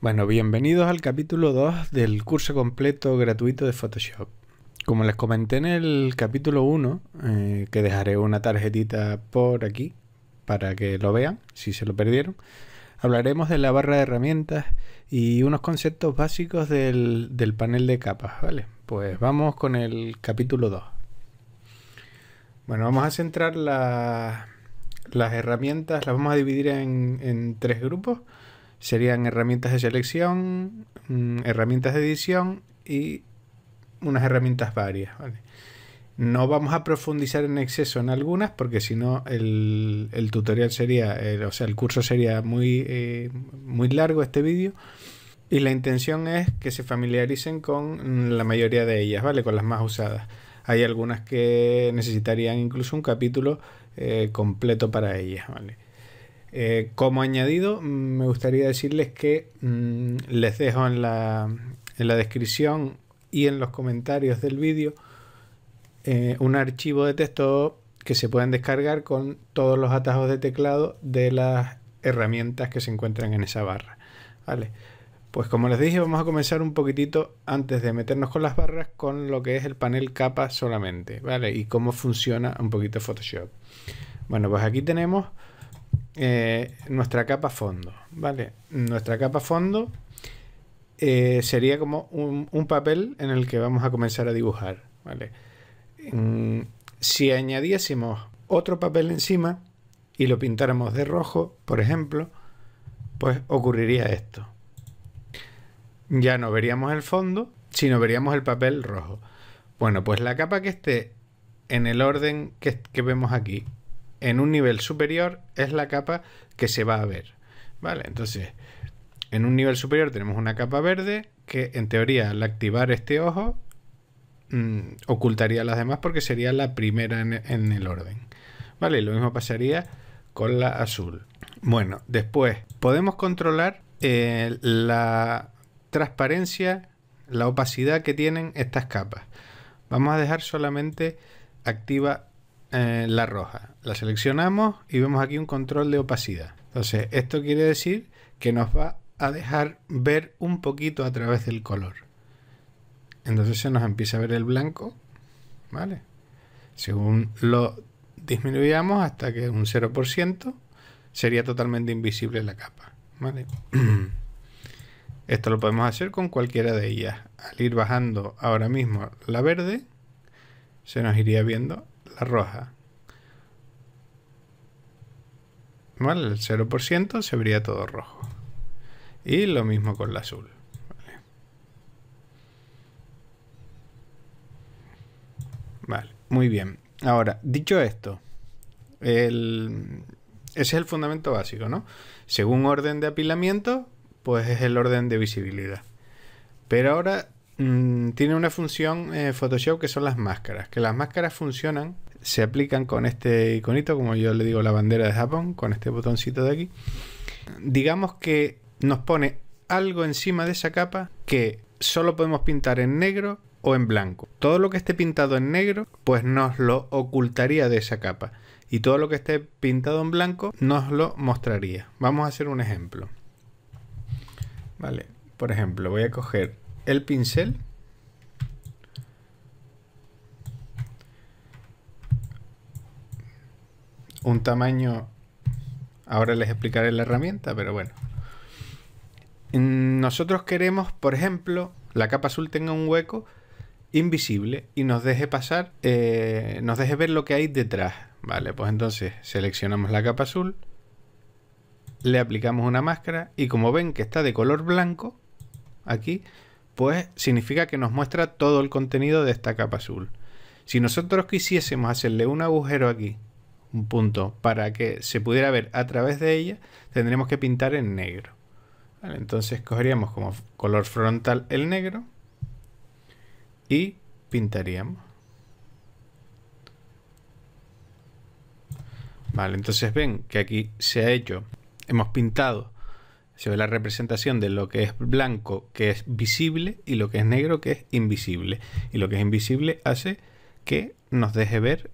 Bueno, bienvenidos al capítulo 2 del curso completo gratuito de Photoshop. Como les comenté en el capítulo 1, que dejaré una tarjetita por aquí para que lo vean, si se lo perdieron, hablaremos de la barra de herramientas y unos conceptos básicos del panel de capas, ¿vale? Pues vamos con el capítulo 2. Bueno, vamos a centrar las herramientas, las vamos a dividir en tres grupos. Serían herramientas de selección, herramientas de edición y unas herramientas varias, ¿vale? No vamos a profundizar en exceso en algunas porque si no el tutorial sería, el curso sería muy largo, este vídeo. Y la intención es que se familiaricen con la mayoría de ellas, ¿vale? Con las más usadas. Hay algunas que necesitarían incluso un capítulo completo para ellas, ¿vale? Como añadido, me gustaría decirles que les dejo en la descripción y en los comentarios del vídeo un archivo de texto que se pueden descargar con todos los atajos de teclado de las herramientas que se encuentran en esa barra, ¿vale? Pues como les dije, vamos a comenzar un poquitito antes de meternos con las barras con lo que es el panel capa solamente, ¿vale? Y cómo funciona un poquito Photoshop. Bueno, pues aquí tenemos nuestra capa fondo, ¿vale? Nuestra capa fondo sería como un papel en el que vamos a comenzar a dibujar, ¿vale? Si añadiésemos otro papel encima y lo pintáramos de rojo, por ejemplo, pues ocurriría esto. Ya no veríamos el fondo, sino veríamos el papel rojo. Bueno, pues la capa que esté en el orden que vemos aquí, en un nivel superior, es la capa que se va a ver, ¿vale? Entonces, en un nivel superior tenemos una capa verde que, en teoría, al activar este ojo, ocultaría las demás porque sería la primera en el orden, ¿vale? Y lo mismo pasaría con la azul. Bueno, después podemos controlar la transparencia, la opacidad que tienen estas capas. Vamos a dejar solamente activa la roja. La seleccionamos y vemos aquí un control de opacidad. Entonces esto quiere decir que nos va a dejar ver un poquito a través del color. Entonces se nos empieza a ver el blanco, ¿vale? Según lo disminuyamos hasta que un 0% sería totalmente invisible la capa, ¿vale? Esto lo podemos hacer con cualquiera de ellas. Al ir bajando ahora mismo la verde, se nos iría viendo la roja, ¿vale? El 0% se vería todo rojo. Y lo mismo con la azul, ¿vale? Muy bien. Ahora, dicho esto, ese es el fundamento básico, ¿no? Según orden de apilamiento, pues es el orden de visibilidad. Pero ahora tiene una función Photoshop que son las máscaras. Que las máscaras funcionan, se aplican con este iconito, como yo le digo la bandera de Japón, con este botoncito de aquí. Digamos que nos pone algo encima de esa capa que solo podemos pintar en negro o en blanco. Todo lo que esté pintado en negro, pues nos lo ocultaría de esa capa. Y todo lo que esté pintado en blanco nos lo mostraría. Vamos a hacer un ejemplo. Vale, por ejemplo, voy a coger el pincel. Un tamaño, ahora les explicaré la herramienta, pero bueno. Nosotros queremos, por ejemplo, la capa azul tenga un hueco invisible y nos deje pasar, nos deje ver lo que hay detrás. Vale, pues entonces seleccionamos la capa azul, le aplicamos una máscara y como ven que está de color blanco aquí, pues significa que nos muestra todo el contenido de esta capa azul. Si nosotros quisiésemos hacerle un agujero aquí, un punto, para que se pudiera ver a través de ella, tendríamos que pintar en negro. Vale, entonces cogeríamos como color frontal el negro y pintaríamos. Vale, entonces ven que aquí se ha hecho, hemos pintado, se ve la representación de lo que es blanco, que es visible, y lo que es negro, que es invisible. Y lo que es invisible hace que nos deje ver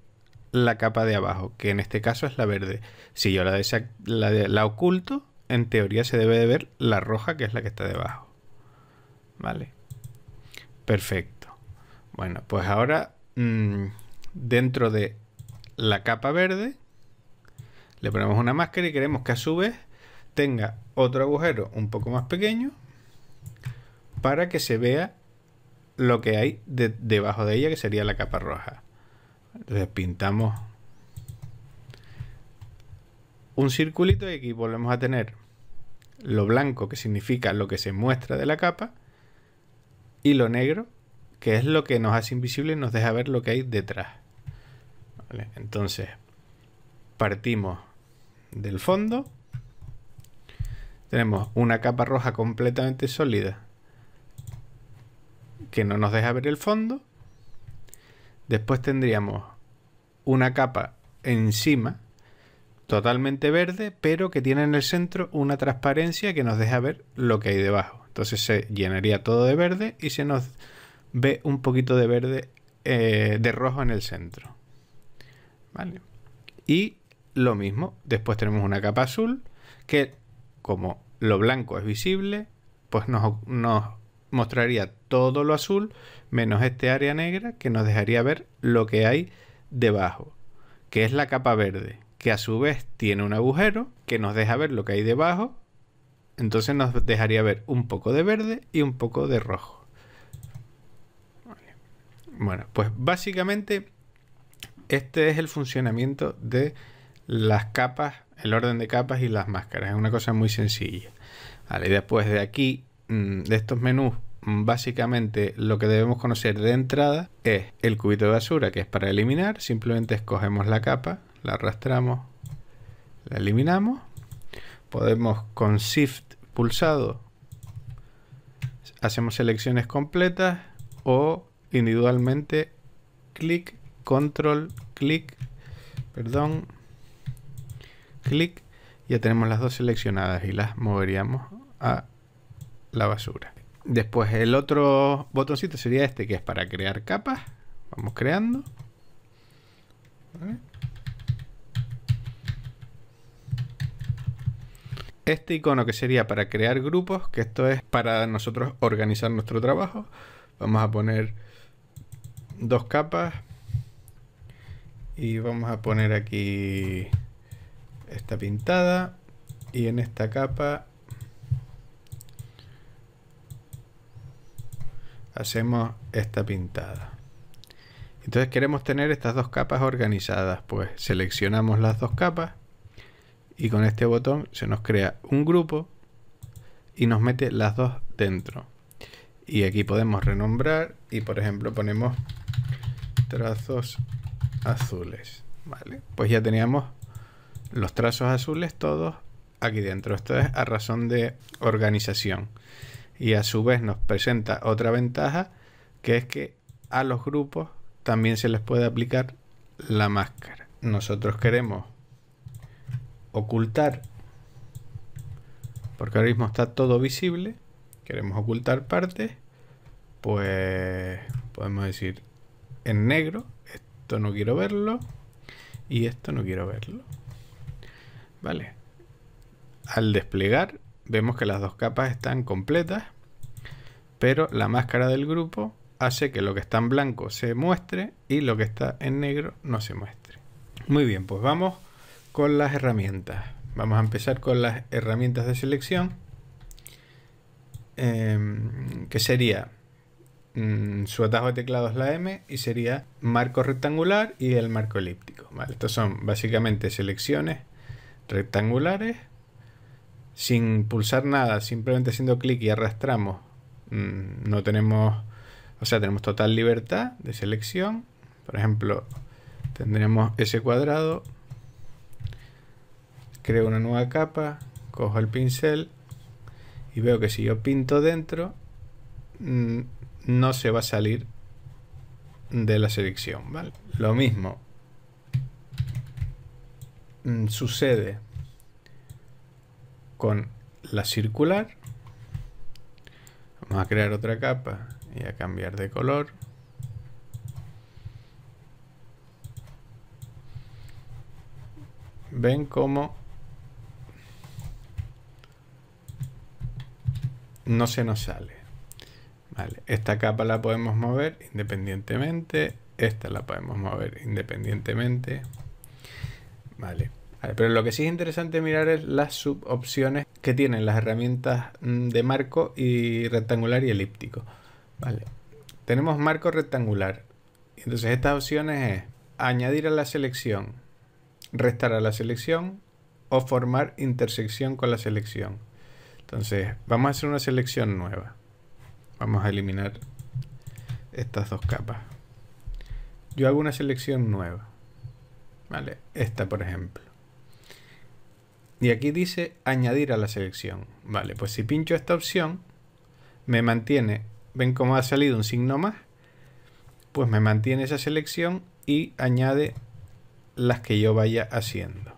la capa de abajo, que en este caso es la verde. Si yo la oculto, en teoría se debe de ver la roja, que es la que está debajo. Vale. Perfecto. Bueno, pues ahora dentro de la capa verde le ponemos una máscara y queremos que a su vez tenga otro agujero un poco más pequeño para que se vea lo que hay debajo de ella, que sería la capa roja. Entonces pintamos un circulito y aquí volvemos a tener lo blanco, que significa lo que se muestra de la capa, y lo negro, que es lo que nos hace invisible y nos deja ver lo que hay detrás. ¿Vale? Entonces partimos del fondo, tenemos una capa roja completamente sólida que no nos deja ver el fondo. Después tendríamos una capa encima totalmente verde, pero que tiene en el centro una transparencia que nos deja ver lo que hay debajo. Entonces se llenaría todo de verde y se nos ve un poquito de verde, de rojo en el centro. ¿Vale? Y lo mismo, después tenemos una capa azul que, como lo blanco es visible, pues nos mostraría todo lo azul menos este área negra que nos dejaría ver lo que hay debajo, que es la capa verde, que a su vez tiene un agujero que nos deja ver lo que hay debajo. Entonces nos dejaría ver un poco de verde y un poco de rojo. Bueno, pues básicamente este es el funcionamiento de las capas, el orden de capas y las máscaras. Es una cosa muy sencilla. Vale, y después de aquí, de estos menús, básicamente lo que debemos conocer de entrada es el cubito de basura, que es para eliminar. Simplemente escogemos la capa, la arrastramos, la eliminamos. Podemos con Shift pulsado hacemos selecciones completas, o individualmente clic, control, clic, perdón, clic, ya tenemos las dos seleccionadas y las moveríamos a la basura. Después el otro botoncito sería este, que es para crear capas. Vamos creando. ¿Vale? Este icono que sería para crear grupos, que esto es para nosotros organizar nuestro trabajo. Vamos a poner dos capas y vamos a poner aquí esta pintada, y en esta capa hacemos esta pintada. Entonces queremos tener estas dos capas organizadas, pues seleccionamos las dos capas y con este botón se nos crea un grupo y nos mete las dos dentro. Y aquí podemos renombrar y, por ejemplo, ponemos trazos azules. ¿Vale? Pues ya teníamos los trazos azules todos aquí dentro. Esto es a razón de organización. Y a su vez nos presenta otra ventaja, que es que a los grupos también se les puede aplicar la máscara. Nosotros queremos ocultar, porque ahora mismo está todo visible, queremos ocultar partes, pues podemos decir en negro, esto no quiero verlo y esto no quiero verlo. Vale, al desplegar vemos que las dos capas están completas, pero la máscara del grupo hace que lo que está en blanco se muestre y lo que está en negro no se muestre. Muy bien, pues vamos con las herramientas. Vamos a empezar con las herramientas de selección, que sería su atajo de teclado es la M, y sería marco rectangular y el marco elíptico. ¿Vale? Estos son básicamente selecciones rectangulares sin pulsar nada, simplemente haciendo clic y arrastramos. No tenemos, o sea, tenemos total libertad de selección. Por ejemplo, tendremos ese cuadrado, creo una nueva capa, cojo el pincel y veo que si yo pinto dentro no se va a salir de la selección, ¿vale? Lo mismo sucede con la circular. Vamos a crear otra capa y a cambiar de color. Ven cómo no se nos sale. Vale, esta capa la podemos mover independientemente, esta la podemos mover independientemente. Vale, pero lo que sí es interesante mirar es las subopciones que tienen las herramientas de marco y rectangular y elíptico. Vale, tenemos marco rectangular. Entonces estas opciones es añadir a la selección, restar a la selección o formar intersección con la selección. Entonces vamos a hacer una selección nueva. Vamos a eliminar estas dos capas. Yo hago una selección nueva. Vale, esta por ejemplo. Y aquí dice añadir a la selección. Vale, pues si pincho esta opción, me mantiene, ven cómo ha salido un signo más, pues me mantiene esa selección y añade las que yo vaya haciendo.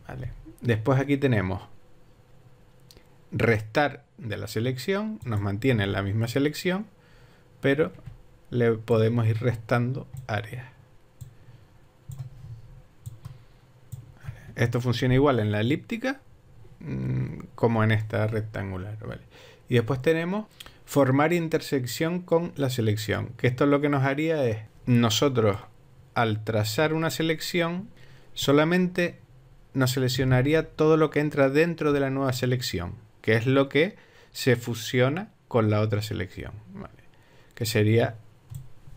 Vale. Después aquí tenemos restar de la selección, nos mantiene en la misma selección, pero le podemos ir restando áreas. Esto funciona igual en la elíptica como en esta rectangular. ¿Vale? Y después tenemos formar intersección con la selección, que esto lo que nos haría es, nosotros al trazar una selección solamente nos seleccionaría todo lo que entra dentro de la nueva selección, que es lo que se fusiona con la otra selección, ¿vale? Que sería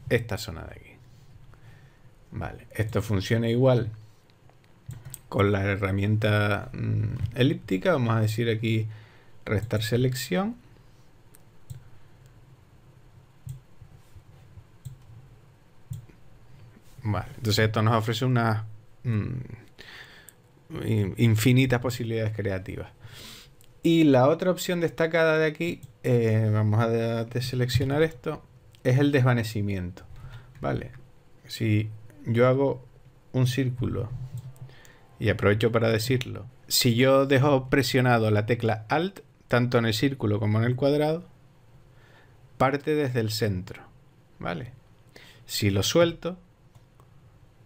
esta zona de aquí. Vale, esto funciona igual con la herramienta elíptica. Vamos a decir aquí restar selección. Vale, entonces esto nos ofrece unas infinitas posibilidades creativas. Y la otra opción destacada de aquí, vamos a deseleccionar esto, es el desvanecimiento. Vale, si yo hago un círculo, y aprovecho para decirlo, si yo dejo presionado la tecla Alt, tanto en el círculo como en el cuadrado, parte desde el centro. Vale, si lo suelto,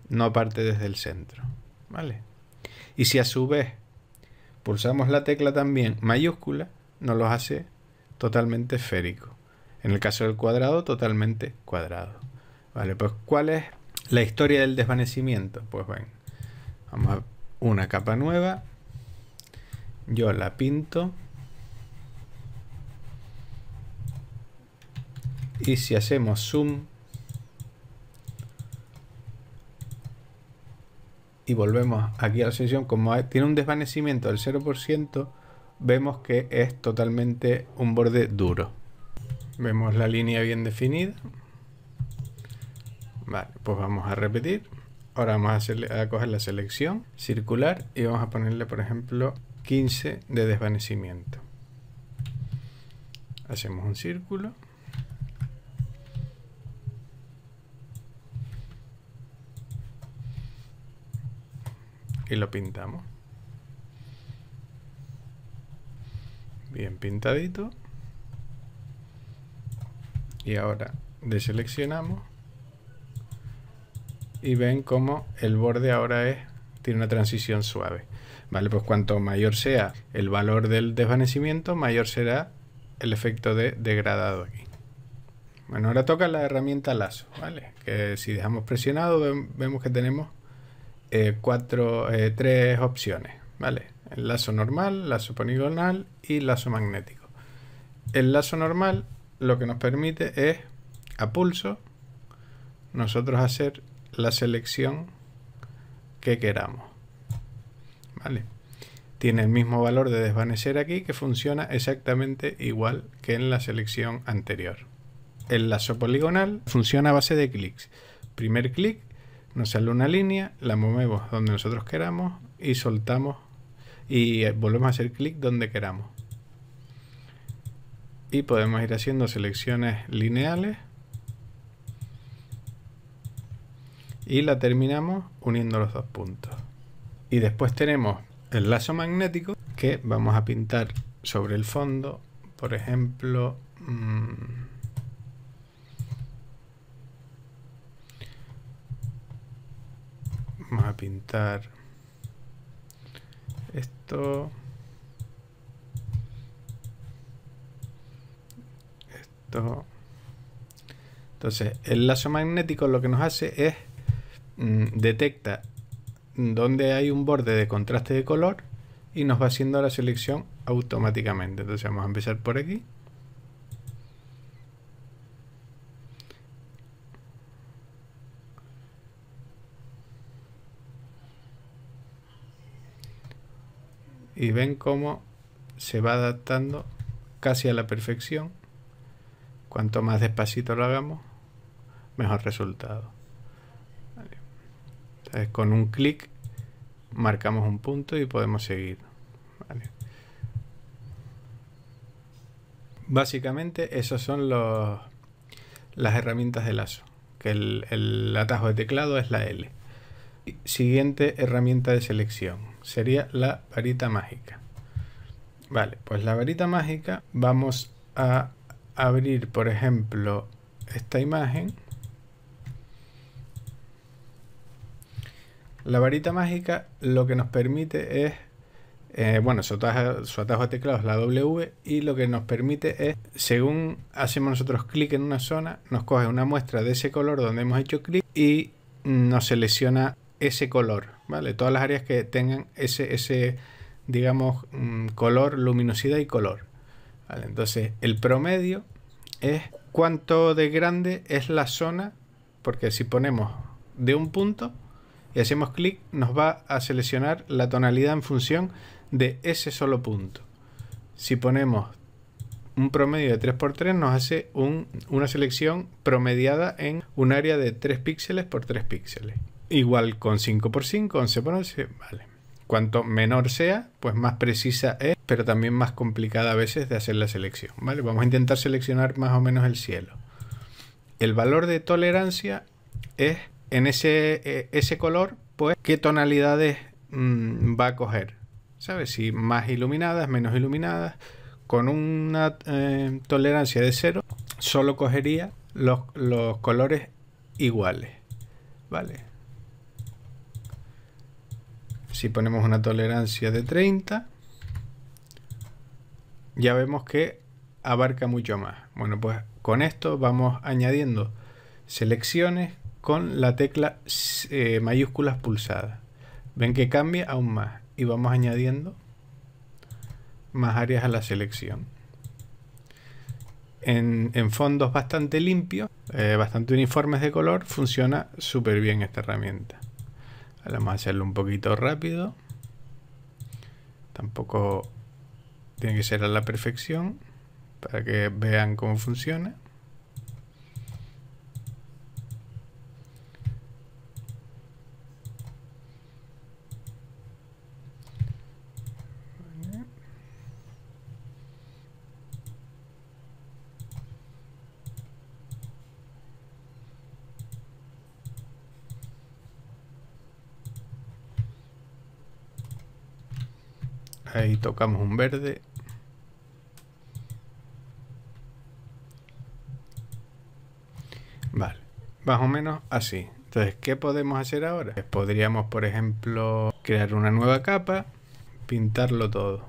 no parte desde el centro. Vale, y si a su vez pulsamos la tecla también mayúscula, nos los hace totalmente esférico. En el caso del cuadrado, totalmente cuadrado. Vale, pues ¿cuál es la historia del desvanecimiento? Pues bueno, vamos a una capa nueva. Yo la pinto. Y si hacemos zoom y volvemos aquí a la sección, como tiene un desvanecimiento del 0%, vemos que es totalmente un borde duro. Vemos la línea bien definida. Vale, pues vamos a repetir. Ahora vamos a coger la selección circular y vamos a ponerle, por ejemplo, 15 de desvanecimiento. Hacemos un círculo. Y lo pintamos. Bien pintadito. Y ahora deseleccionamos. Y ven cómo el borde ahora tiene una transición suave. Vale, pues cuanto mayor sea el valor del desvanecimiento, mayor será el efecto de degradado aquí. Bueno, ahora toca la herramienta lazo, ¿vale? Que si dejamos presionado vemos que tenemos tres opciones, ¿vale? El lazo normal, lazo poligonal y lazo magnético. El lazo normal lo que nos permite es, a pulso, nosotros hacer la selección que queramos, ¿vale? Tiene el mismo valor de desvanecer aquí, que funciona exactamente igual que en la selección anterior. El lazo poligonal funciona a base de clics. Primer clic, nos sale una línea, la movemos donde nosotros queramos y soltamos y volvemos a hacer clic donde queramos. Y podemos ir haciendo selecciones lineales y la terminamos uniendo los dos puntos. Y después tenemos el lazo magnético, que vamos a pintar sobre el fondo, por ejemplo, vamos a pintar esto. Entonces, el lazo magnético lo que nos hace es detecta donde hay un borde de contraste de color y nos va haciendo la selección automáticamente. Entonces vamos a empezar por aquí. Y ven cómo se va adaptando casi a la perfección. Cuanto más despacito lo hagamos, mejor resultado. Vale. Entonces, con un clic marcamos un punto y podemos seguir. Vale. Básicamente esas son las herramientas de lazo, que el atajo de teclado es la L. Siguiente herramienta de selección sería la varita mágica. Vale, pues la varita mágica, vamos a abrir por ejemplo esta imagen. La varita mágica lo que nos permite es bueno, su atajo de teclado es la W, y lo que nos permite es, según hacemos nosotros clic en una zona, nos coge una muestra de ese color donde hemos hecho clic y nos selecciona ese color, ¿vale? Todas las áreas que tengan ese digamos, color, luminosidad y color. ¿Vale? Entonces, el promedio es cuánto de grande es la zona, porque si ponemos de un punto y hacemos clic, nos va a seleccionar la tonalidad en función de ese solo punto. Si ponemos un promedio de 3×3, nos hace una selección promediada en un área de 3 píxeles por 3 píxeles. Igual con 5×5, 11×11, vale. Cuanto menor sea, pues más precisa es, pero también más complicada a veces de hacer la selección, ¿vale? Vamos a intentar seleccionar más o menos el cielo. El valor de tolerancia es en ese color, pues qué tonalidades va a coger, ¿sabes? Si más iluminadas, menos iluminadas. Con una tolerancia de 0, solo cogería los colores iguales, ¿vale? Si ponemos una tolerancia de 30, ya vemos que abarca mucho más. Bueno, pues con esto vamos añadiendo selecciones con la tecla mayúsculas pulsada. Ven que cambia aún más y vamos añadiendo más áreas a la selección. En fondos bastante limpios, bastante uniformes de color, funciona súper bien esta herramienta. Ahora vamos a hacerlo un poquito rápido. Tampoco tiene que ser a la perfección para que vean cómo funciona. Ahí tocamos un verde. Vale, más o menos así. Entonces, ¿qué podemos hacer ahora? Pues podríamos, por ejemplo, crear una nueva capa, pintarlo todo.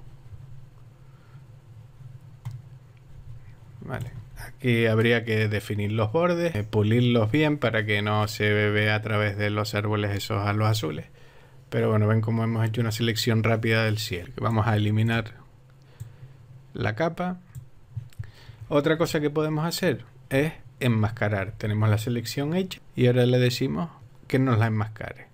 Vale, aquí habría que definir los bordes, pulirlos bien para que no se vea a través de los árboles esos a los azules. Pero bueno, ven cómo hemos hecho una selección rápida del cielo. Vamos a eliminar la capa. Otra cosa que podemos hacer es enmascarar. Tenemos la selección hecha y ahora le decimos que nos la enmascare.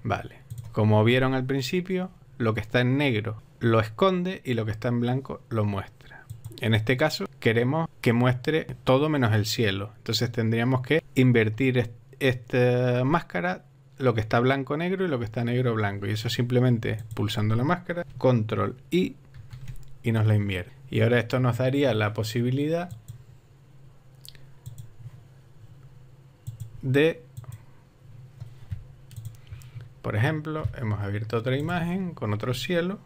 Vale, como vieron al principio, lo que está en negro lo esconde y lo que está en blanco lo muestra. En este caso queremos que muestre todo menos el cielo. Entonces tendríamos que invertir esta máscara, lo que está blanco negro y lo que está negro blanco, y eso simplemente pulsando la máscara, control I, y nos la invierte. Y ahora esto nos daría la posibilidad de, por ejemplo, hemos abierto otra imagen con otro cielo.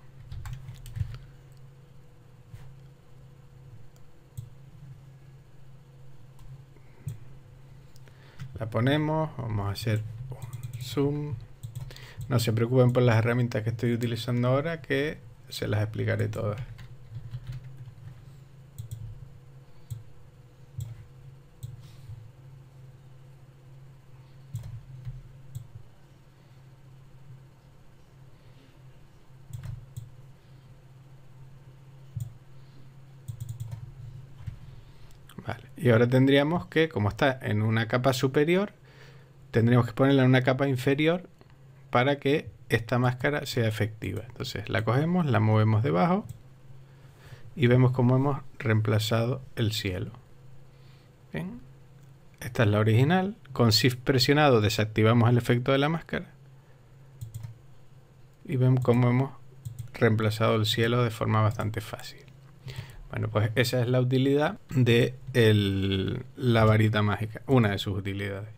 La ponemos, vamos a hacer zoom. No se preocupen por las herramientas que estoy utilizando ahora, que se las explicaré todas. Y ahora tendríamos que, como está en una capa superior, tendríamos que ponerla en una capa inferior para que esta máscara sea efectiva. Entonces la cogemos, la movemos debajo y vemos cómo hemos reemplazado el cielo. Bien. Esta es la original. Con Shift presionado desactivamos el efecto de la máscara y vemos cómo hemos reemplazado el cielo de forma bastante fácil. Bueno, pues esa es la utilidad de la varita mágica, una de sus utilidades.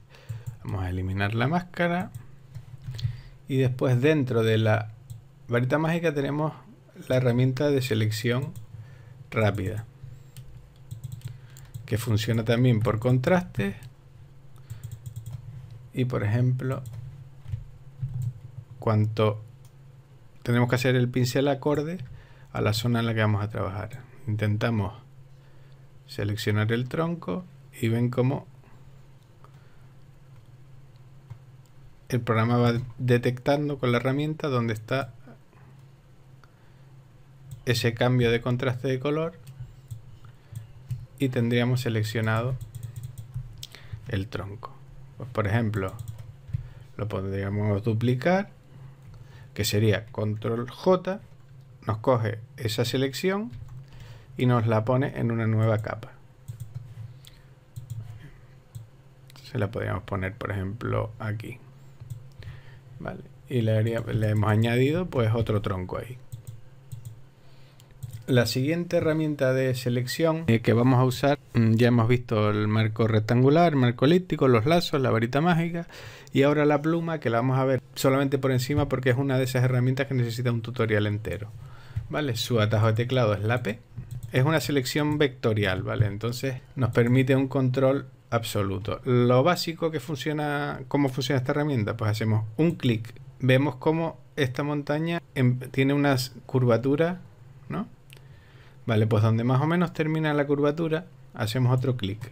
Vamos a eliminar la máscara y después dentro de la varita mágica tenemos la herramienta de selección rápida, que funciona también por contraste y, por ejemplo, cuanto tenemos que hacer el pincel acorde a la zona en la que vamos a trabajar. Intentamos seleccionar el tronco y ven cómo el programa va detectando con la herramienta dónde está ese cambio de contraste de color y tendríamos seleccionado el tronco. Pues, por ejemplo, lo podríamos duplicar, que sería Control J, nos coge esa selección y nos la pone en una nueva capa. Se la podríamos poner, por ejemplo, aquí. Vale. Y le hemos añadido pues otro tronco ahí. La siguiente herramienta de selección que vamos a usar, ya hemos visto el marco rectangular, el marco elíptico, los lazos, la varita mágica y ahora la pluma, que la vamos a ver solamente por encima porque es una de esas herramientas que necesita un tutorial entero. Vale, su atajo de teclado es la P. Es una selección vectorial, ¿vale? Entonces nos permite un control absoluto. Lo básico que funciona, ¿cómo funciona esta herramienta? Pues hacemos un clic. Vemos cómo esta montaña tiene unas curvaturas, ¿no? Vale, pues donde más o menos termina la curvatura, hacemos otro clic.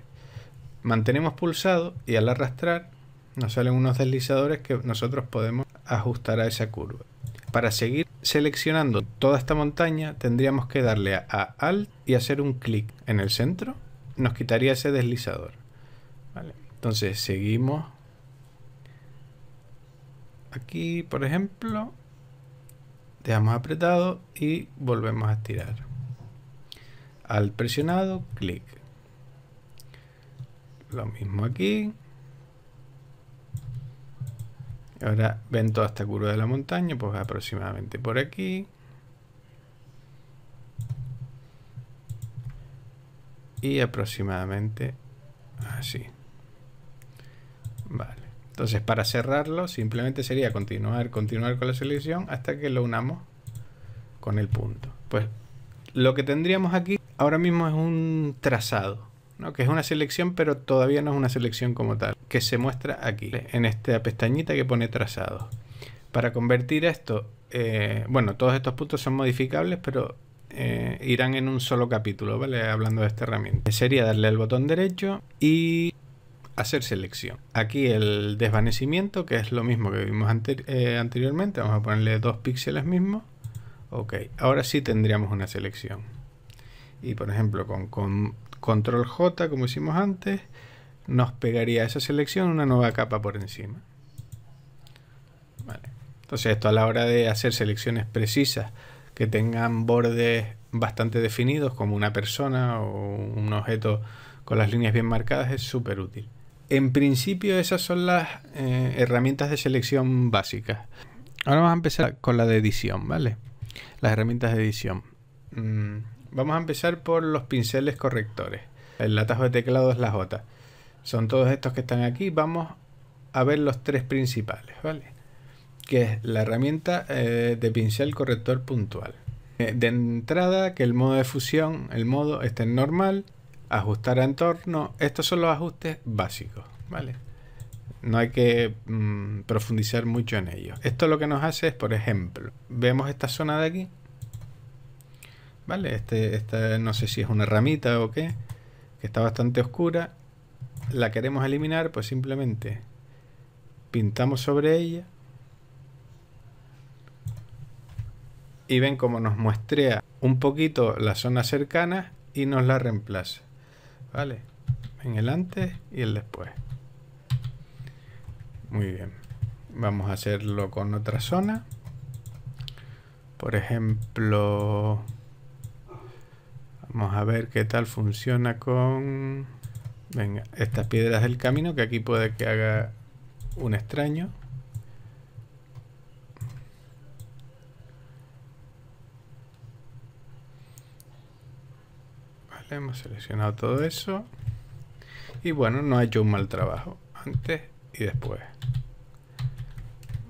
Mantenemos pulsado y al arrastrar nos salen unos deslizadores que nosotros podemos ajustar a esa curva. Para seguir seleccionando toda esta montaña tendríamos que darle a Alt y hacer un clic en el centro. Nos quitaría ese deslizador. Vale. Entonces seguimos aquí, por ejemplo, dejamos apretado y volvemos a estirar. Alt presionado, clic. Lo mismo aquí. Ahora ven toda esta curva de la montaña, pues aproximadamente por aquí. Y aproximadamente así. Vale. Entonces para cerrarlo simplemente sería continuar con la selección hasta que lo unamos con el punto. Pues lo que tendríamos aquí ahora mismo es un trazado, ¿no? Que es una selección, pero todavía no es una selección como tal, que se muestra aquí, en esta pestañita que pone trazado. Para convertir esto, bueno, todos estos puntos son modificables, pero irán en un solo capítulo, ¿vale? Hablando de esta herramienta. Sería darle al botón derecho y hacer selección. Aquí el desvanecimiento, que es lo mismo que vimos anteriormente, vamos a ponerle 2 píxeles mismos. Ok, ahora sí tendríamos una selección. Y por ejemplo con Control J, como hicimos antes, nos pegaría esa selección una nueva capa por encima. Vale. Entonces esto a la hora de hacer selecciones precisas que tengan bordes bastante definidos, como una persona o un objeto con las líneas bien marcadas, es súper útil. En principio esas son las herramientas de selección básicas. Ahora vamos a empezar con la de edición, ¿vale? Las herramientas de edición. Vamos a empezar por los pinceles correctores. El atajo de teclado es la J. Son todos estos que están aquí. Vamos a ver los tres principales, ¿vale? Que es la herramienta de pincel corrector puntual. De entrada, que el modo de fusión, el modo esté en normal. Ajustar a entorno. Estos son los ajustes básicos, ¿vale? No hay que profundizar mucho en ellos. Esto lo que nos hace es, por ejemplo, vemos esta zona de aquí. ¿Vale? Esta no sé si es una ramita o qué, que está bastante oscura. La queremos eliminar, pues simplemente pintamos sobre ella. Y ven cómo nos muestrea un poquito las zonas cercanas y nos la reemplaza. ¿Vale? En el antes y el después. Muy bien. Vamos a hacerlo con otra zona. Por ejemplo, vamos a ver qué tal funciona con... Venga, estas piedras del camino, que aquí puede que haga un extraño. Vale, hemos seleccionado todo eso. Y bueno, no ha hecho un mal trabajo. Antes y después.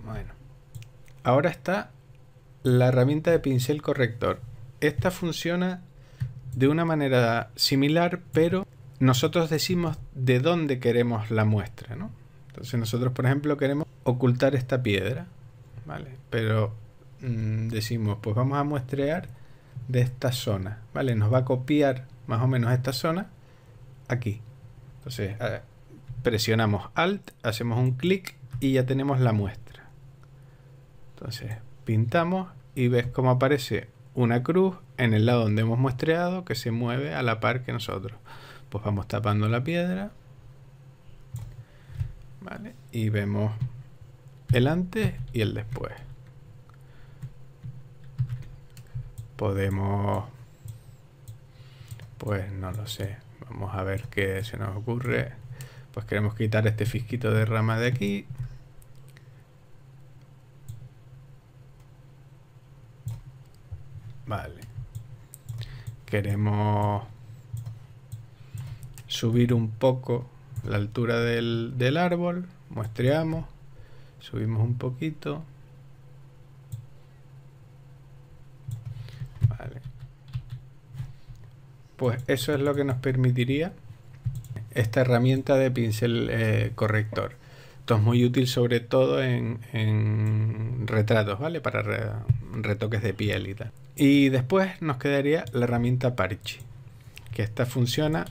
Bueno. Ahora está la herramienta de pincel corrector. Esta funciona de una manera similar, pero nosotros decimos de dónde queremos la muestra, ¿no? Entonces nosotros, por ejemplo, queremos ocultar esta piedra, ¿vale? Pero decimos, pues vamos a muestrear de esta zona, ¿vale? Nos va a copiar más o menos esta zona aquí. Entonces presionamos Alt, hacemos un clic y ya tenemos la muestra. Entonces pintamos y ves cómo aparece una cruz en el lado donde hemos muestreado que se mueve a la par que nosotros. Pues vamos tapando la piedra, ¿vale? Y vemos el antes y el después. Podemos, pues no lo sé, vamos a ver qué se nos ocurre. Pues queremos quitar este fisquito de rama de aquí. Vale. Queremos subir un poco la altura del árbol. Muestreamos. Subimos un poquito. Vale. Pues eso es lo que nos permitiría esta herramienta de pincel corrector. Esto es muy útil sobre todo en retratos, ¿vale? Para retoques de piel y tal. Y después nos quedaría la herramienta parche, que esta funciona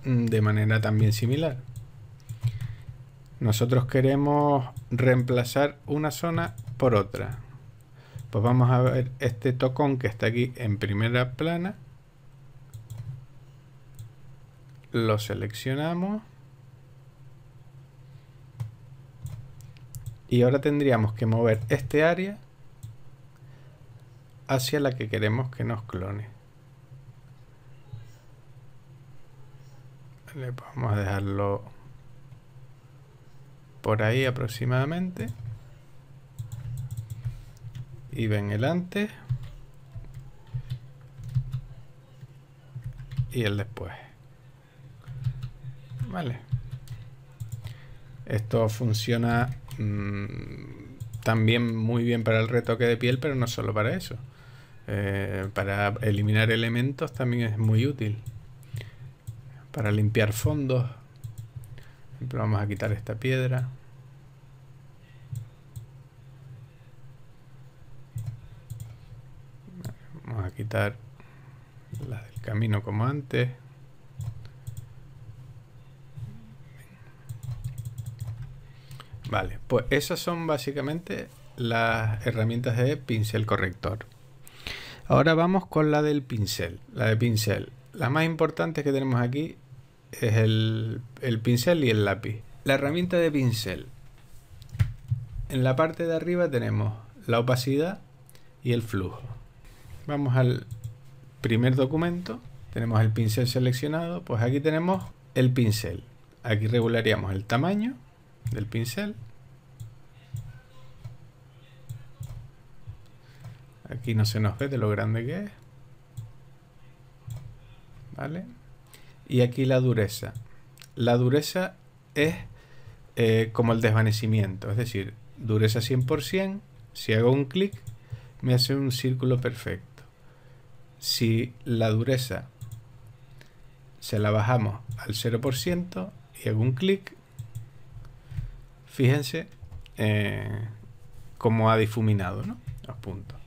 de manera también similar. Nosotros queremos reemplazar una zona por otra. Pues vamos a ver este tocón que está aquí en primera plana. Lo seleccionamos. Y ahora tendríamos que mover este área hacia la que queremos que nos clone. Vale, pues vamos a dejarlo por ahí aproximadamente. Y ven el antes y el después. Vale. Esto funciona también muy bien para el retoque de piel, pero no solo para eso. Para eliminar elementos también es muy útil. Para limpiar fondos. Por ejemplo, vamos a quitar esta piedra. Vamos a quitar la del camino como antes. Vale, pues esas son básicamente las herramientas de pincel corrector. Ahora vamos con la del pincel. La de pincel. La más importante que tenemos aquí es el pincel y el lápiz. La herramienta de pincel. En la parte de arriba tenemos la opacidad y el flujo. Vamos al primer documento. Tenemos el pincel seleccionado. Pues aquí tenemos el pincel. Aquí regularíamos el tamaño del pincel. Aquí no se nos ve de lo grande que es. ¿Vale? Y aquí la dureza. La dureza es como el desvanecimiento. Es decir, dureza 100%. Si hago un clic, me hace un círculo perfecto. Si la dureza se la bajamos al 0% y hago un clic, fíjense cómo ha difuminado, ¿no? Los puntos.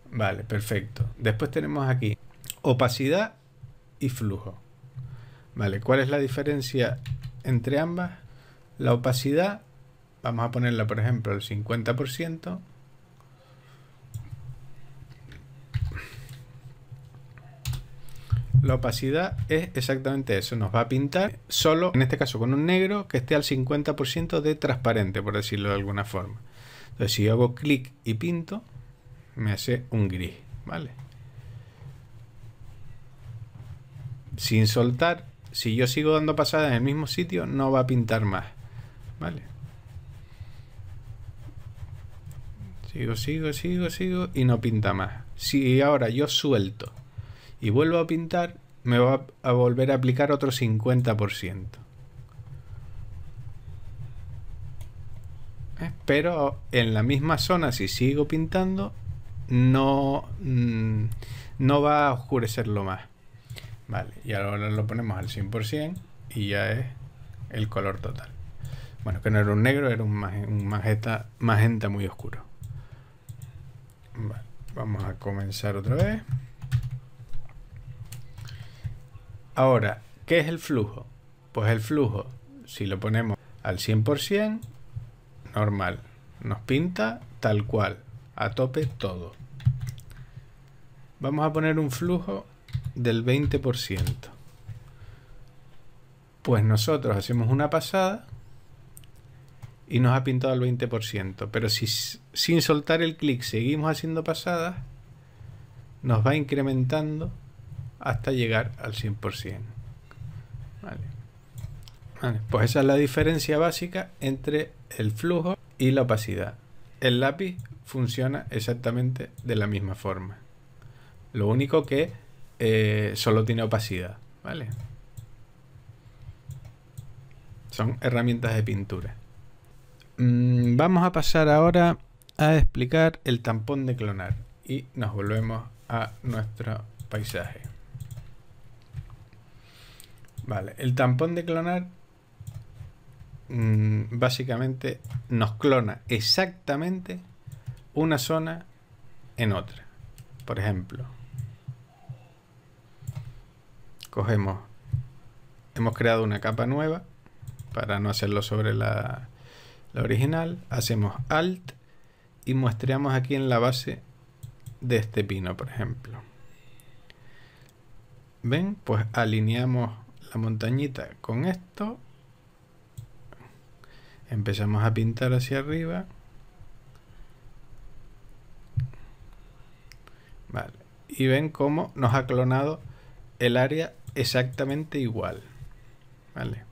Vale, perfecto. Después tenemos aquí opacidad y flujo. Vale, ¿cuál es la diferencia entre ambas? La opacidad, vamos a ponerla por ejemplo al 50%. La opacidad es exactamente eso, nos va a pintar solo, en este caso con un negro que esté al 50% de transparente, por decirlo de alguna forma. Entonces si yo hago clic y pinto, me hace un gris, ¿vale? Sin soltar, si yo sigo dando pasadas en el mismo sitio, no va a pintar más, ¿vale? Sigo y no pinta más. Si ahora yo suelto y vuelvo a pintar, me va a volver a aplicar otro 50%. Pero en la misma zona, si sigo pintando, no va a oscurecerlo más. Vale, y ahora lo ponemos al 100% y ya es el color total. Bueno, que no era un negro, era un magenta muy oscuro. Vale, vamos a comenzar otra vez. Ahora, ¿qué es el flujo? Pues el flujo, si lo ponemos al 100%, normal, nos pinta tal cual, a tope todo. Vamos a poner un flujo del 20%. Pues nosotros hacemos una pasada y nos ha pintado el 20%. Pero si sin soltar el clic seguimos haciendo pasadas, nos va incrementando hasta llegar al 100%. Vale, pues esa es la diferencia básica entre el flujo y la opacidad. El lápiz funciona exactamente de la misma forma. Lo único que solo tiene opacidad, ¿vale? Son herramientas de pintura. Vamos a pasar ahora a explicar el tampón de clonar y nos volvemos a nuestro paisaje. Vale, el tampón de clonar básicamente nos clona exactamente una zona en otra. Por ejemplo, hemos creado una capa nueva para no hacerlo sobre la original, hacemos Alt y muestreamos aquí en la base de este pino, por ejemplo. ¿Ven? Pues alineamos la montañita con esto, empezamos a pintar hacia arriba. Vale. Y ven cómo nos ha clonado el área exactamente igual. Vale.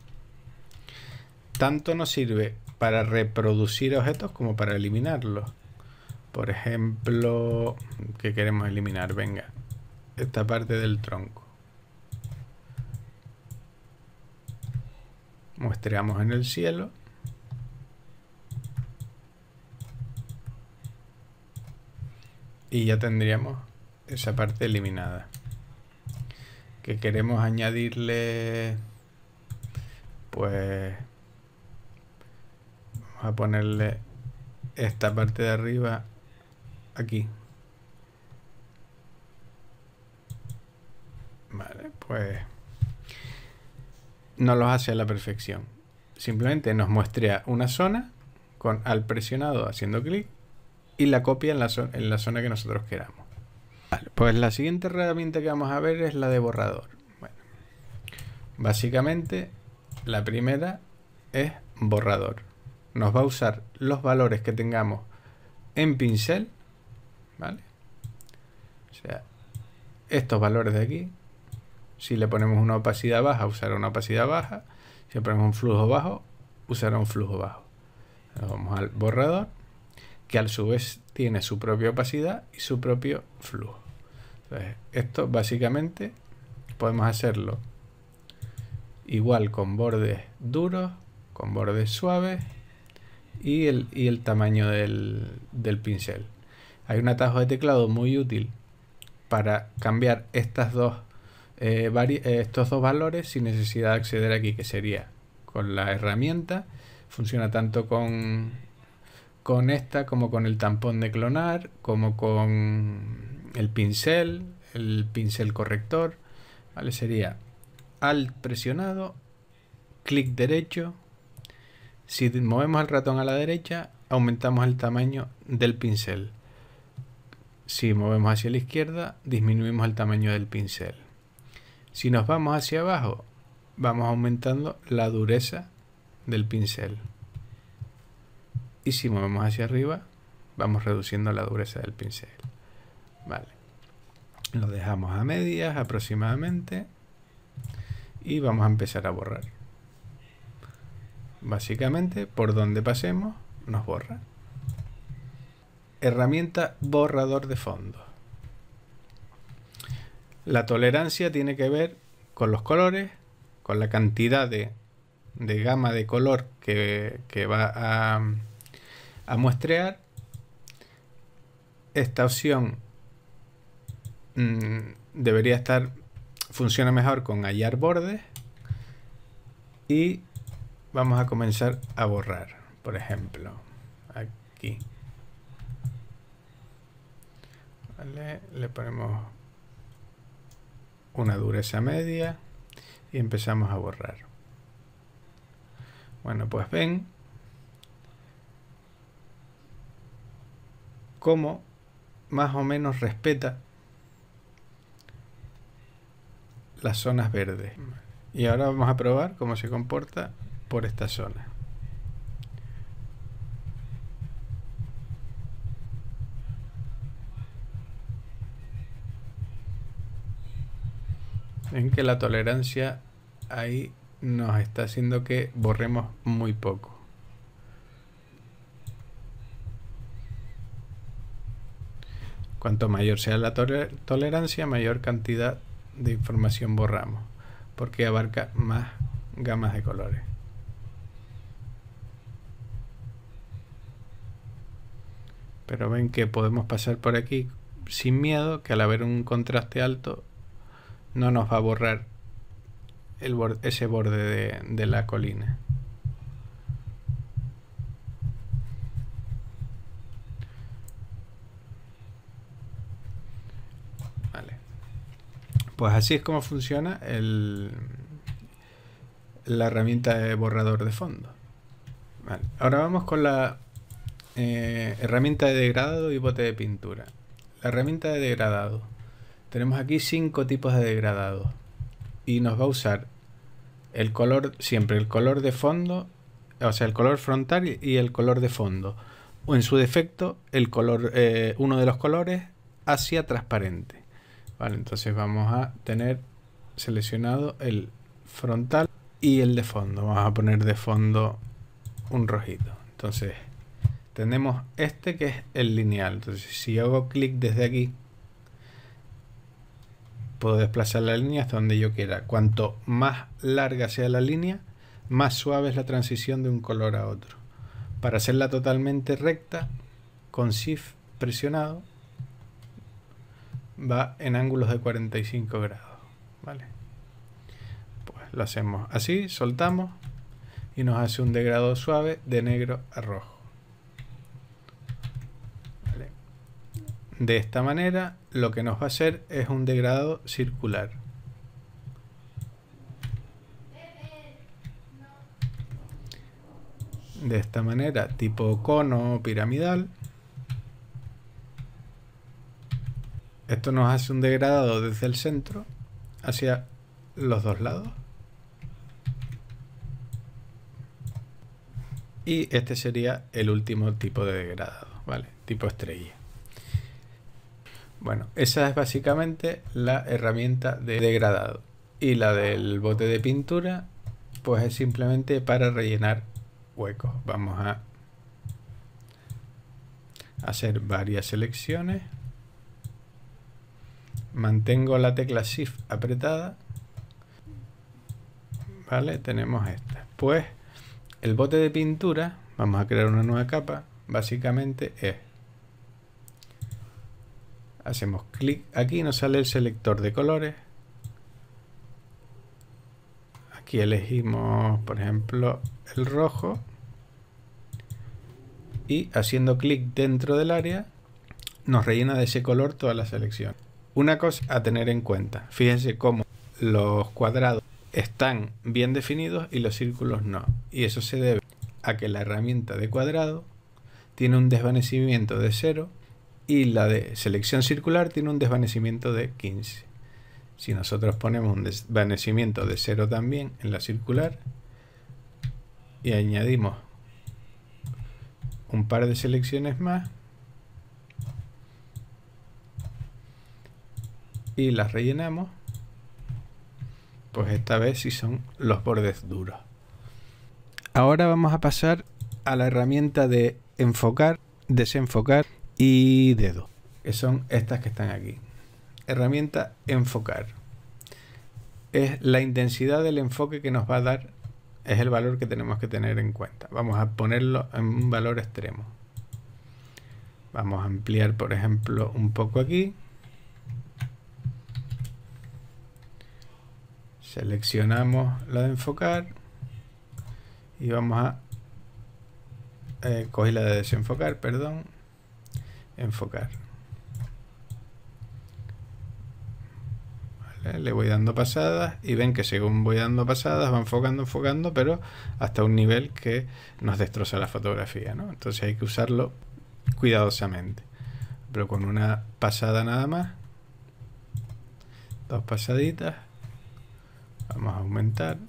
Tanto nos sirve para reproducir objetos como para eliminarlos. Por ejemplo, ¿qué queremos eliminar? Venga, esta parte del tronco. Muestreamos en el cielo. Y ya tendríamos esa parte eliminada. Que queremos añadirle, pues vamos a ponerle esta parte de arriba aquí. Vale, pues no los hace a la perfección. Simplemente nos muestra una zona con al presionado haciendo clic y la copia en la zona que nosotros queramos. Vale, pues la siguiente herramienta que vamos a ver es la de borrador. Bueno, básicamente la primera es borrador. Nos va a usar los valores que tengamos en pincel, ¿vale? O sea, estos valores de aquí. Si le ponemos una opacidad baja, usará una opacidad baja. Si le ponemos un flujo bajo, usará un flujo bajo. Nos vamos al borrador, que a su vez tiene su propia opacidad y su propio flujo. Entonces, esto básicamente podemos hacerlo igual con bordes duros, con bordes suaves y el tamaño del pincel. Hay un atajo de teclado muy útil para cambiar estos dos valores sin necesidad de acceder aquí, que sería con la herramienta. Funciona tanto con esta como con el tampón de clonar, como con el pincel corrector, ¿vale? Sería Alt presionado, clic derecho. Si movemos el ratón a la derecha, aumentamos el tamaño del pincel. Si movemos hacia la izquierda, disminuimos el tamaño del pincel. Si nos vamos hacia abajo, vamos aumentando la dureza del pincel. Y si movemos hacia arriba, vamos reduciendo la dureza del pincel. Vale. Lo dejamos a medias aproximadamente. Y vamos a empezar a borrar. Básicamente, por donde pasemos, nos borra. Herramienta borrador de fondo. La tolerancia tiene que ver con los colores, con la cantidad de gama de color que va a muestrear. Esta opción debería funciona mejor con hallar bordes. Y vamos a comenzar a borrar, por ejemplo, aquí. Vale, le ponemos una dureza media y empezamos a borrar. Bueno, pues ven cómo más o menos respeta las zonas verdes. Y ahora vamos a probar cómo se comporta por esta zona. Ven que la tolerancia ahí nos está haciendo que borremos muy poco. Cuanto mayor sea la tolerancia, mayor cantidad de información borramos, porque abarca más gamas de colores. Pero ven que podemos pasar por aquí sin miedo, que al haber un contraste alto no nos va a borrar ese borde de la colina. Vale. Pues así es como funciona la herramienta de borrador de fondo. Vale. Ahora vamos con la herramienta de degradado y bote de pintura. La herramienta de degradado. Tenemos aquí 5 tipos de degradado. Y nos va a usar el color, siempre el color de fondo, o sea, el color frontal y el color de fondo. O en su defecto, el color, uno de los colores hacia transparente. Vale, entonces vamos a tener seleccionado el frontal y el de fondo. Vamos a poner de fondo un rojito. Entonces tenemos este que es el lineal. Entonces si hago clic desde aquí, puedo desplazar la línea hasta donde yo quiera. Cuanto más larga sea la línea, más suave es la transición de un color a otro. Para hacerla totalmente recta, con Shift presionado, va en ángulos de 45 grados. ¿Vale? Pues lo hacemos así, soltamos y nos hace un degradado suave de negro a rojo. ¿Vale? De esta manera lo que nos va a hacer es un degradado circular. De esta manera, tipo cono piramidal. Esto nos hace un degradado desde el centro hacia los dos lados. Y este sería el último tipo de degradado, ¿vale? Tipo estrella. Bueno, esa es básicamente la herramienta de degradado. Y la del bote de pintura, pues es simplemente para rellenar huecos. Vamos a hacer varias selecciones. Mantengo la tecla Shift apretada. Vale, tenemos esta. Pues el bote de pintura, vamos a crear una nueva capa. Básicamente es, hacemos clic aquí, nos sale el selector de colores. Aquí elegimos, por ejemplo, el rojo. Y haciendo clic dentro del área, nos rellena de ese color toda la selección. Una cosa a tener en cuenta, fíjense cómo los cuadrados están bien definidos y los círculos no. Y eso se debe a que la herramienta de cuadrado tiene un desvanecimiento de 0 y la de selección circular tiene un desvanecimiento de 15. Si nosotros ponemos un desvanecimiento de 0 también en la circular y añadimos un par de selecciones más y las rellenamos, pues esta vez sí son los bordes duros. Ahora vamos a pasar a la herramienta de enfocar, desenfocar y dedo, que son estas que están aquí. Herramienta enfocar. Es la intensidad del enfoque que nos va a dar, es el valor que tenemos que tener en cuenta. Vamos a ponerlo en un valor extremo. Vamos a ampliar, por ejemplo, un poco aquí. Seleccionamos la de enfocar y vamos a coger la de desenfocar, perdón, enfocar. Vale, le voy dando pasadas y ven que según voy dando pasadas va enfocando, pero hasta un nivel que nos destroza la fotografía, ¿no? Entonces hay que usarlo cuidadosamente. Pero con una pasada nada más, 2 pasaditas, vamos a aumentar.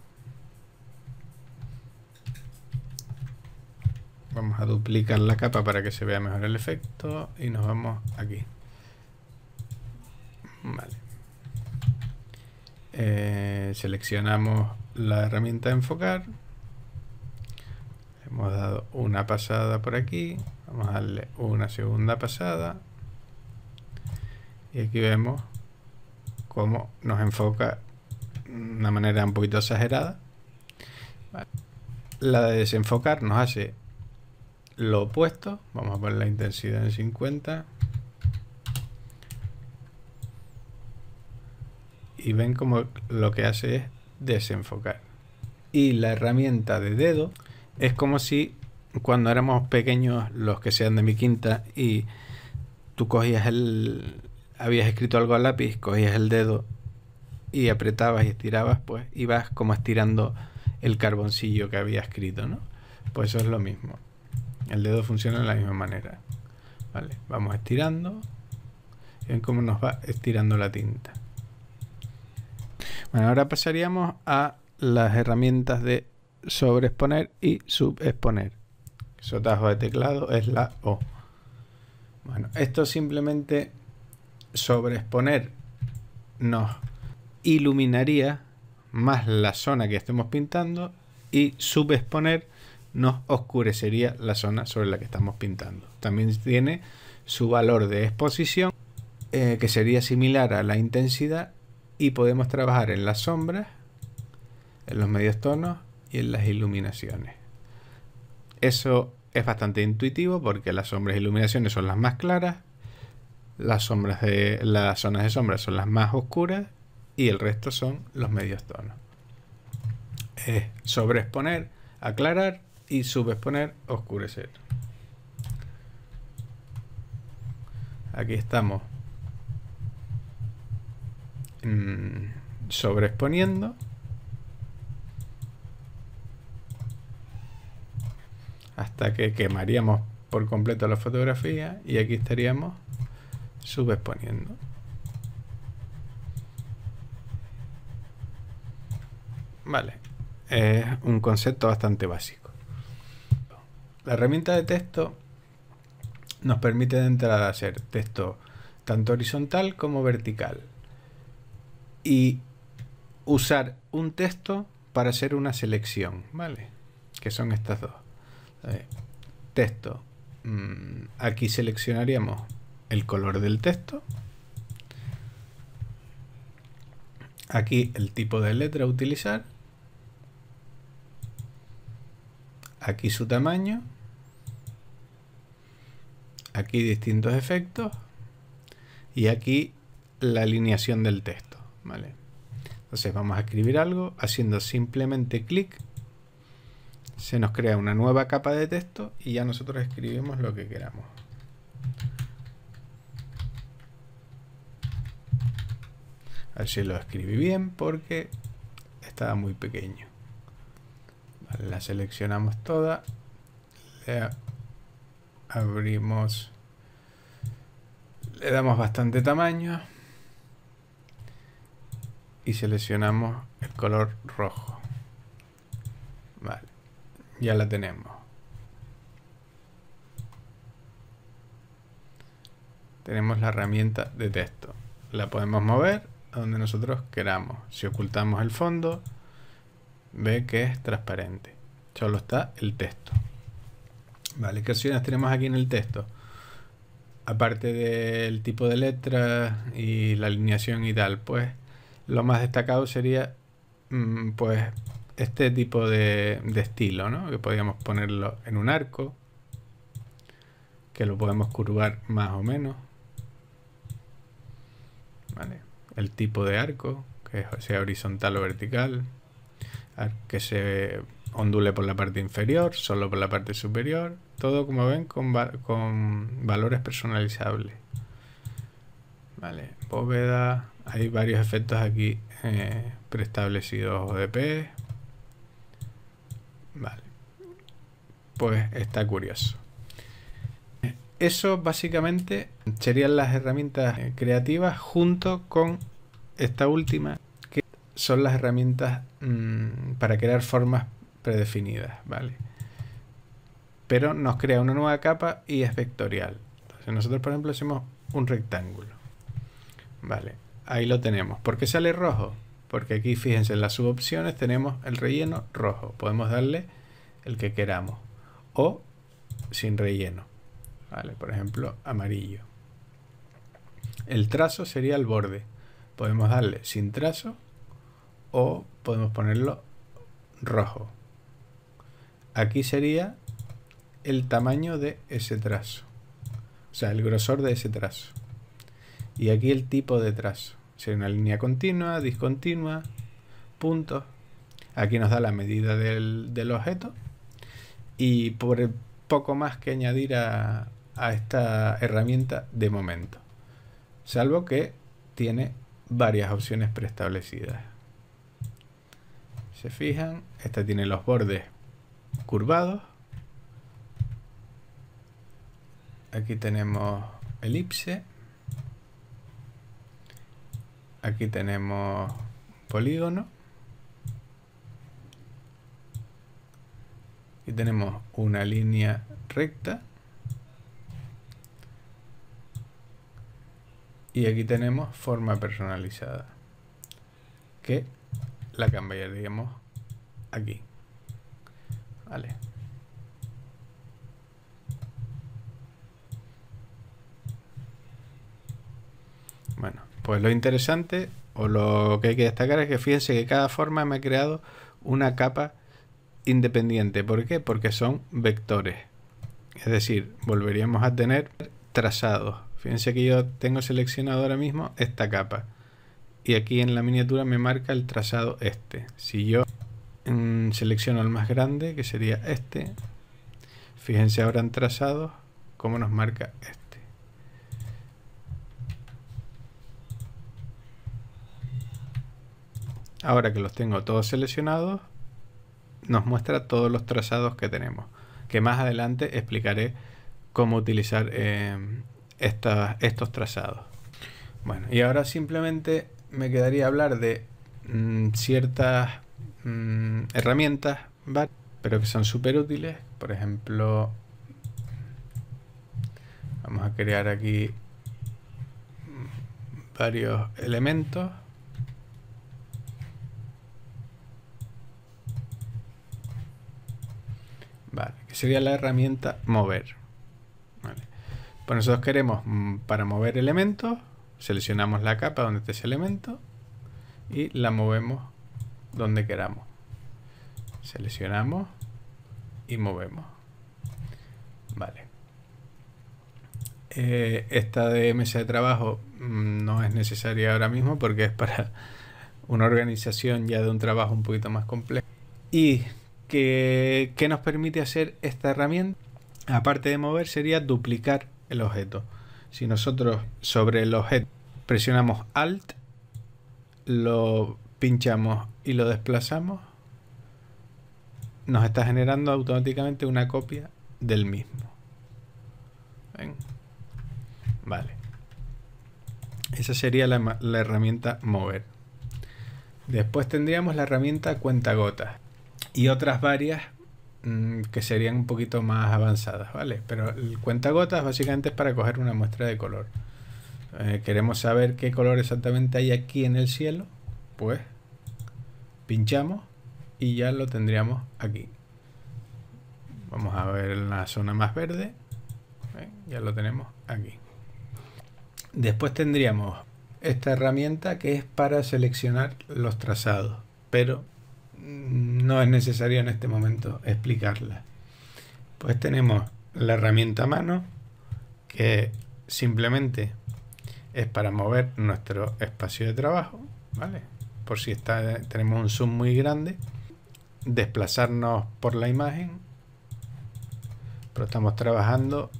Vamos a duplicar la capa para que se vea mejor el efecto y nos vamos aquí. Vale. Seleccionamos la herramienta de enfocar. Hemos dado una pasada por aquí. Vamos a darle una segunda pasada. Y aquí vemos cómo nos enfoca de una manera un poquito exagerada. Vale. La de desenfocar nos hace lo opuesto. Vamos a poner la intensidad en 50 y ven como lo que hace es desenfocar. Y la herramienta de dedo es como si cuando éramos pequeños, los que sean de mi quinta, y tú cogías habías escrito algo a lápiz, cogías el dedo y apretabas y estirabas, pues ibas como estirando el carboncillo que había escrito, ¿no? Pues eso es lo mismo. El dedo funciona de la misma manera. Vale, vamos estirando. Y ven cómo nos va estirando la tinta. Bueno, ahora pasaríamos a las herramientas de sobreexponer y subexponer. Su atajo de teclado es la O. Bueno, esto simplemente sobreexponer nos iluminaría más la zona que estemos pintando y subexponer nos oscurecería la zona sobre la que estamos pintando. También tiene su valor de exposición, que sería similar a la intensidad, y podemos trabajar en las sombras, en los medios tonos y en las iluminaciones. Eso es bastante intuitivo porque las sombras e iluminaciones son las más claras, las zonas de sombra son las más oscuras y el resto son los medios tonos. Es sobreexponer, aclarar, y subexponer, oscurecer. Aquí estamos sobreexponiendo hasta que quemaríamos por completo la fotografía y aquí estaríamos subexponiendo. Vale, es un concepto bastante básico. La herramienta de texto nos permite de entrada hacer texto tanto horizontal como vertical y usar un texto para hacer una selección, ¿vale? Que son estas dos. Texto. Aquí seleccionaríamos el color del texto. Aquí el tipo de letra a utilizar. Aquí su tamaño. Aquí distintos efectos y aquí la alineación del texto, ¿vale? Entonces vamos a escribir algo haciendo simplemente clic, se nos crea una nueva capa de texto y ya nosotros escribimos lo que queramos. A ver si lo escribí bien porque estaba muy pequeño. Vale, la seleccionamos toda, le abrimos, le damos bastante tamaño y seleccionamos el color rojo. Vale, ya la tenemos. Tenemos la herramienta de texto. La podemos mover a donde nosotros queramos. Si ocultamos el fondo, ve que es transparente. Solo está el texto. Vale, ¿qué opciones tenemos aquí en el texto? Aparte del tipo de letra y la alineación y tal, pues lo más destacado sería pues este tipo de estilo, ¿no? Que podríamos ponerlo en un arco, que lo podemos curvar más o menos. Vale. El tipo de arco, que sea horizontal o vertical, que se ondule por la parte inferior, solo por la parte superior, todo como ven con valores personalizables. Vale, bóveda, hay varios efectos aquí preestablecidos ODP. Vale, pues está curioso. Eso básicamente serían las herramientas creativas junto con esta última, que son las herramientas para crear formas predefinidas, ¿vale? Pero nos crea una nueva capa y es vectorial. Entonces nosotros, por ejemplo, hacemos un rectángulo. Vale, ahí lo tenemos. ¿Por qué sale rojo? Porque aquí, fíjense, en las subopciones tenemos el relleno rojo. Podemos darle el que queramos. O sin relleno. Vale, por ejemplo, amarillo. El trazo sería el borde. Podemos darle sin trazo o podemos ponerlo rojo. Aquí sería el tamaño de ese trazo. O sea, el grosor de ese trazo. Y aquí el tipo de trazo. Sería una línea continua, discontinua, puntos. Aquí nos da la medida del objeto. Y por el poco más que añadir a esta herramienta de momento. Salvo que tiene varias opciones preestablecidas. Se fijan, esta tiene los bordes curvados. Aquí tenemos elipse. Aquí tenemos polígono. Aquí tenemos una línea recta. Y aquí tenemos forma personalizada, que la cambiaríamos aquí. Vale. Bueno, pues lo interesante o lo que hay que destacar es que fíjense que cada forma me ha creado una capa independiente. ¿Por qué? Porque son vectores. Es decir, volveríamos a tener trazados. Fíjense que yo tengo seleccionado ahora mismo esta capa. Y aquí en la miniatura me marca el trazado este. Si yo selecciono el más grande, que sería este. Fíjense ahora en trazados cómo nos marca este. Ahora que los tengo todos seleccionados, nos muestra todos los trazados que tenemos. Que más adelante explicaré cómo utilizar estos trazados. Bueno, y ahora simplemente me quedaría hablar de ciertas herramientas, pero que son súper útiles. Por ejemplo, vamos a crear aquí varios elementos. Vale, que sería la herramienta mover. Vale. Pues nosotros queremos, para mover elementos, seleccionamos la capa donde esté ese elemento y la movemos donde queramos. Seleccionamos y movemos. Vale. Esta de mesa de trabajo no es necesaria ahora mismo porque es para una organización ya de un trabajo un poquito más complejo. Y ¿qué nos permite hacer esta herramienta? Aparte de mover, sería duplicar el objeto. Si nosotros sobre el objeto presionamos Alt, lo pinchamos y lo desplazamos, nos está generando automáticamente una copia del mismo. ¿Ven? Vale. Esa sería la herramienta mover. Después tendríamos la herramienta cuentagotas y otras varias que serían un poquito más avanzadas, ¿vale? Pero el cuentagotas básicamente es para coger una muestra de color. Queremos saber qué color exactamente hay aquí en el cielo, pues pinchamos y ya lo tendríamos aquí. Vamos a ver la zona más verde, ya lo tenemos aquí. Después tendríamos esta herramienta que es para seleccionar los trazados, pero no es necesario en este momento explicarla. Pues tenemos la herramienta mano, que simplemente es para mover nuestro espacio de trabajo, ¿vale? Por si tenemos un zoom muy grande, desplazarnos por la imagen, pero estamos trabajando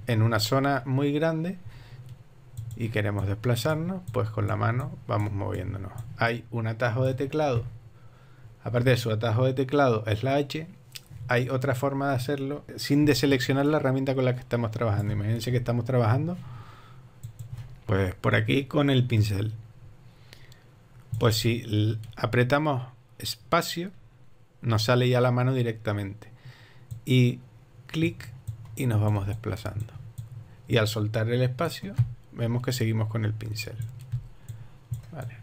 en una zona muy grande y queremos desplazarnos, pues con la mano vamos moviéndonos. Hay un atajo de teclado, aparte de su atajo de teclado es la H. Hay otra forma de hacerlo sin deseleccionar la herramienta con la que estamos trabajando. Imagínense que estamos trabajando pues por aquí con el pincel. Pues si apretamos espacio, nos sale ya la mano directamente. Y clic y nos vamos desplazando. Y al soltar el espacio, vemos que seguimos con el pincel. Vale.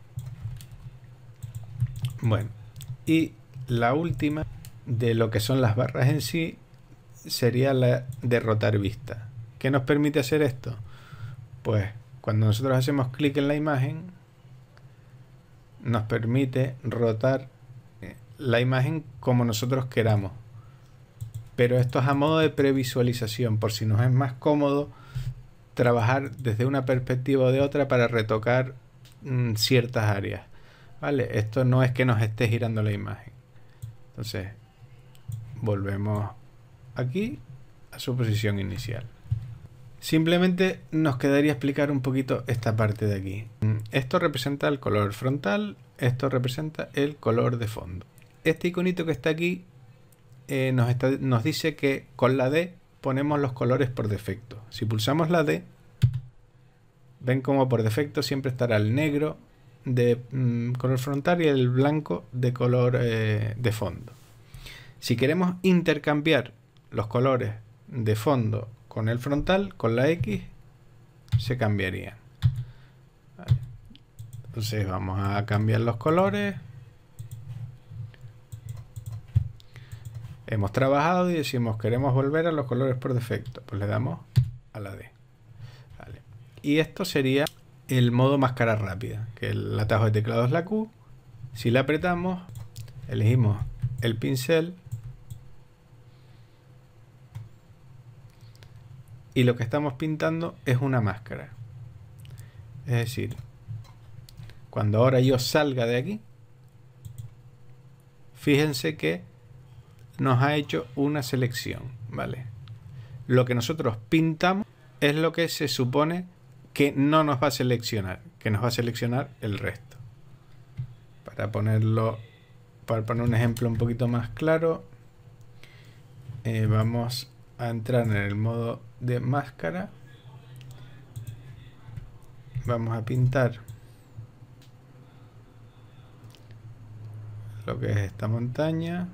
Bueno, y la última de lo que son las barras en sí sería la de rotar vista. ¿Qué nos permite hacer esto? Pues cuando nosotros hacemos clic en la imagen, nos permite rotar la imagen como nosotros queramos. Pero esto es a modo de previsualización, por si nos es más cómodo trabajar desde una perspectiva o de otra para retocar ciertas áreas. ¿Vale? Esto no es que nos esté girando la imagen. Entonces, volvemos aquí a su posición inicial. Simplemente nos quedaría explicar un poquito esta parte de aquí. Esto representa el color frontal, esto representa el color de fondo. Este iconito que está aquí nos dice que con la D ponemos los colores por defecto. Si pulsamos la D, ven como por defecto siempre estará el negro de color frontal y el blanco de color de fondo. Si queremos intercambiar los colores de fondo con el frontal, con la X, se cambiarían. Vale. Entonces vamos a cambiar los colores. Hemos trabajado y decimos queremos volver a los colores por defecto. Pues le damos a la D. Vale. Y esto sería el modo máscara rápida, que el atajo de teclado es la Q. Si la apretamos, elegimos el pincel. Y lo que estamos pintando es una máscara. Es decir, cuando ahora yo salga de aquí, fíjense que nos ha hecho una selección, ¿vale? Lo que nosotros pintamos es lo que se supone que no nos va a seleccionar, que nos va a seleccionar el resto. Para poner un ejemplo un poquito más claro, vamos a entrar en el modo de máscara. Vamos a pintar lo que es esta montaña.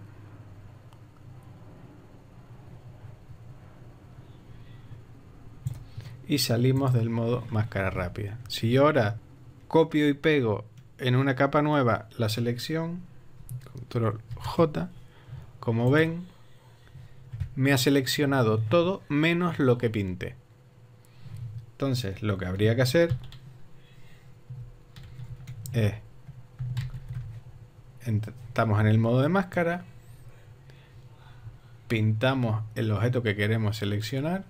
Y salimos del modo máscara rápida. Si yo ahora copio y pego en una capa nueva la selección, control J, como ven, me ha seleccionado todo menos lo que pinté. Entonces lo que habría que hacer es, estamos en el modo de máscara, pintamos el objeto que queremos seleccionar,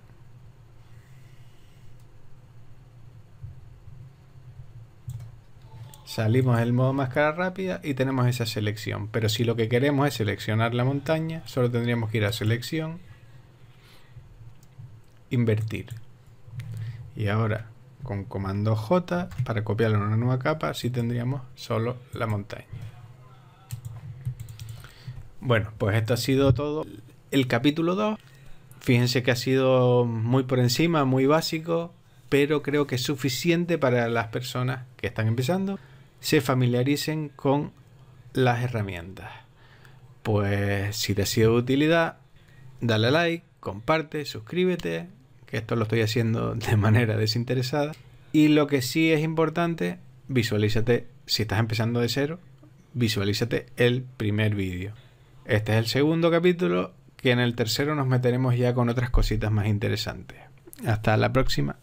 salimos del modo máscara rápida y tenemos esa selección. Pero si lo que queremos es seleccionar la montaña, solo tendríamos que ir a selección, invertir. Y ahora con comando J para copiarlo en una nueva capa, sí tendríamos solo la montaña. Bueno, pues esto ha sido todo el capítulo 2. Fíjense que ha sido muy por encima, muy básico, pero creo que es suficiente para las personas que están empezando. se familiaricen con las herramientas. Pues si te ha sido de utilidad, dale like, comparte, suscríbete, que esto lo estoy haciendo de manera desinteresada. Y lo que sí es importante, visualízate, si estás empezando de cero, visualízate el primer vídeo. Este es el segundo capítulo, que en el tercero nos meteremos ya con otras cositas más interesantes. Hasta la próxima.